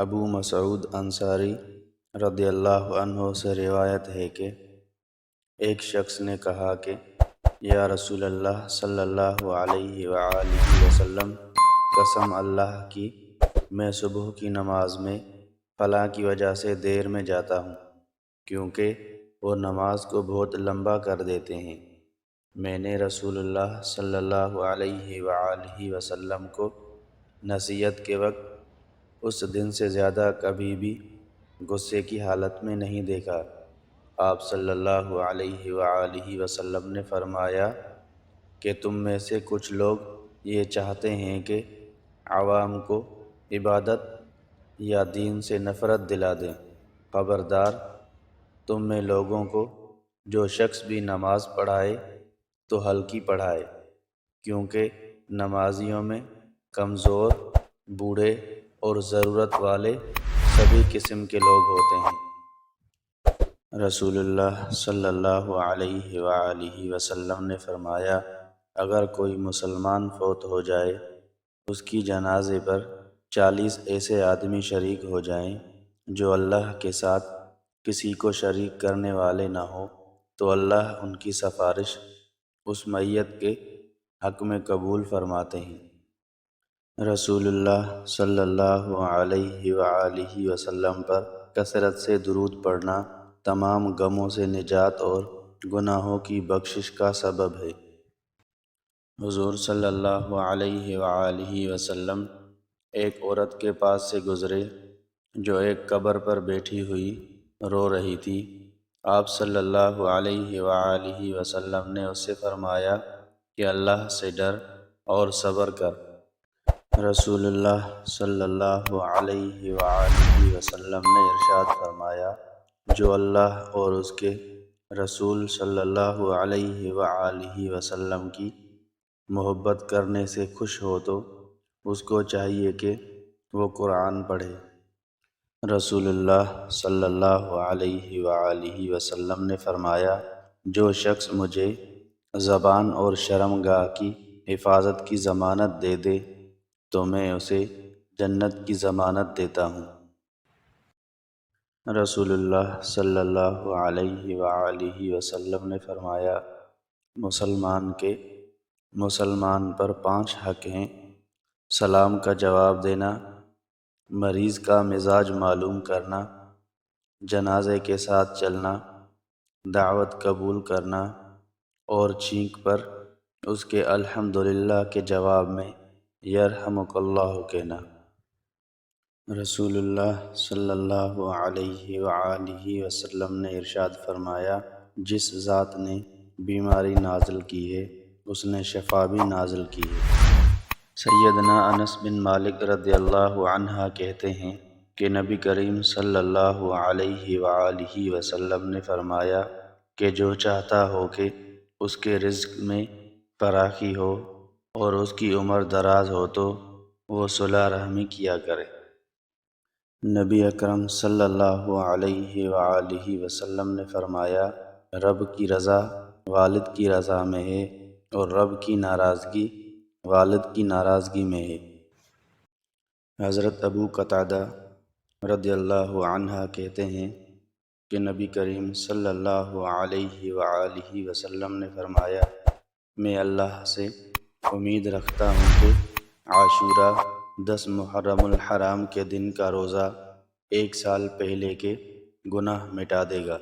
ابو مسعود انصاری رضی اللہ عنہ سے روایت ہے کہ ایک شخص نے کہا کہ یا رسول اللہ صلی اللہ علیہ وآلہ وسلم، قسم اللہ کی، میں صبح کی نماز میں فلاں کی وجہ سے دیر میں جاتا ہوں، کیونکہ وہ نماز کو بہت لمبا کر دیتے ہیں۔ میں نے رسول اللہ صلی اللہ علیہ وآلہ وسلم کو نصیحت کے وقت اس دن سے زیادہ کبھی بھی غصے کی حالت میں نہیں دیکھا۔ آپ صلی اللہ علیہ وآلہ وسلم نے فرمایا کہ تم میں سے کچھ لوگ یہ چاہتے ہیں کہ عوام کو عبادت یا دین سے نفرت دلا دیں۔ خبردار، تم میں لوگوں کو جو شخص بھی نماز پڑھائے تو ہلکی پڑھائے، کیونکہ نمازیوں میں کمزور، بوڑھے اور ضرورت والے سبھی قسم کے لوگ ہوتے ہیں۔ رسول اللہ صلی اللہ علیہ وآلہ وسلم نے فرمایا، اگر کوئی مسلمان فوت ہو جائے، اس کی جنازے پر 40 ایسے آدمی شریک ہو جائیں جو اللہ کے ساتھ کسی کو شریک کرنے والے نہ ہوں، تو اللہ ان کی سفارش اس میت کے حق میں قبول فرماتے ہیں۔ رسول اللہ صلی اللہ علیہ وآلہ وسلم پر کثرت سے درود پڑھنا تمام غموں سے نجات اور گناہوں کی بخشش کا سبب ہے۔ حضور صلی اللہ علیہ وآلہ وسلم ایک عورت کے پاس سے گزرے جو ایک قبر پر بیٹھی ہوئی رو رہی تھی۔ آپ صلی اللہ علیہ وآلہ وسلم نے اس سے فرمایا کہ اللہ سے ڈر اور صبر کر۔ رسول اللہ صلی اللہ علیہ وآلہ وسلم نے ارشاد فرمایا، جو اللہ اور اس کے رسول صلی اللہ علیہ وآلہ وسلم کی محبت کرنے سے خوش ہو تو اس کو چاہیے کہ وہ قرآن پڑھے۔ رسول اللہ صلی اللہ علیہ وآلہ وسلم نے فرمایا، جو شخص مجھے زبان اور شرمگاہ کی حفاظت کی ضمانت دے دے تو میں اسے جنت کی ضمانت دیتا ہوں۔ رسول اللہ صلی اللہ علیہ وآلہ وسلم نے فرمایا، مسلمان کے مسلمان پر 5 حق ہیں: سلام کا جواب دینا، مریض کا مزاج معلوم کرنا، جنازے کے ساتھ چلنا، دعوت قبول کرنا اور چھینک پر اس کے الحمدللہ کے جواب میں یرحمک اللہ کہنا۔ رسول اللہ صلی اللہ علیہ وآلہ وسلم نے ارشاد فرمایا، جس ذات نے بیماری نازل کی ہے اس نے شفا بھی نازل کی ہے۔ سیدنا انس بن مالک رضی اللہ عنہ کہتے ہیں کہ نبی کریم صلی اللہ علیہ وآلہ وسلم نے فرمایا کہ جو چاہتا ہو کہ اس کے رزق میں فراخی ہو اور اس کی عمر دراز ہو تو وہ صلہ رحمی کیا کرے۔ نبی اکرم صلی اللہ علیہ وآلہ وسلم نے فرمایا، رب کی رضا والد کی رضا میں ہے اور رب کی ناراضگی والد کی ناراضگی میں ہے۔ حضرت ابو قتادہ رضی اللہ عنہ کہتے ہیں کہ نبی کریم صلی اللہ علیہ وآلہ وسلم نے فرمایا، میں اللہ سے امید رکھتا ہوں کہ عاشورہ 10 محرم الحرام کے دن کا روزہ 1 سال پہلے کے گناہ مٹا دے گا۔